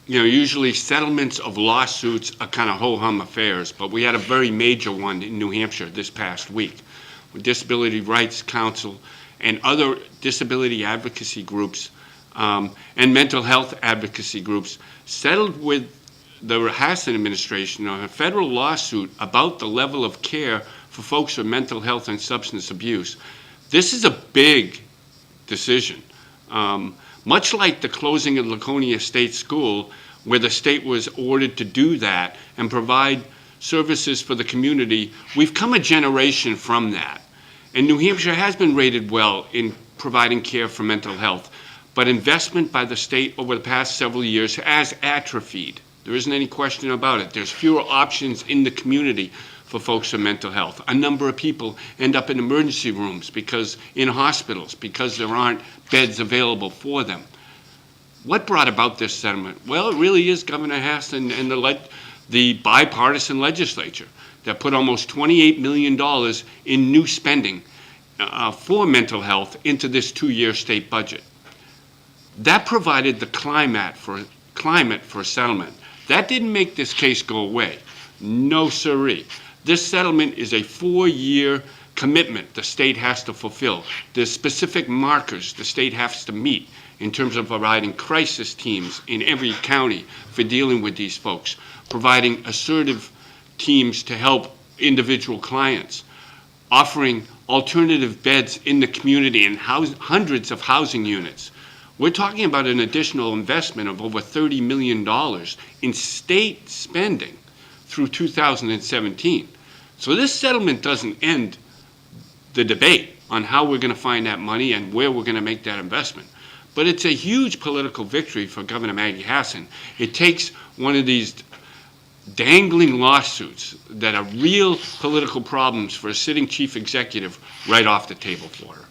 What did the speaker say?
Usually settlements of lawsuits are kind of ho-hum affairs, but we had a very major one in New Hampshire this past week, with Disability Rights Council and other disability advocacy groups and mental health advocacy groups settled with the Hassan administration on a federal lawsuit about the level of care for folks with mental health and substance abuse. This is a big decision. Much like the closing of Laconia State School, where the state was ordered to do that and provide services for the community, we've come a generation from that. And New Hampshire has been rated well in providing care for mental health, but investment by the state over the past several years has atrophied. There isn't any question about it. There's fewer options in the community for folks with mental health. A number of people end up in emergency rooms in hospitals because there aren't beds available for them. What brought about this settlement? Well, it really is Governor Hassan and the bipartisan legislature that put almost $28 million in new spending for mental health into this 2-year state budget. That provided the climate for settlement. That didn't make this case go away. No siree. This settlement is a 4-year commitment the state has to fulfill. There's specific markers the state has to meet in terms of providing crisis teams in every county for dealing with these folks, providing assertive teams to help individual clients, offering alternative beds in the community and hundreds of housing units. We're talking about an additional investment of over $30 million in state spending through 2017. So this settlement doesn't end the debate on how we're going to find that money and where we're going to make that investment. But it's a huge political victory for Governor Maggie Hassan. It takes one of these dangling lawsuits that are real political problems for a sitting chief executive right off the table for her.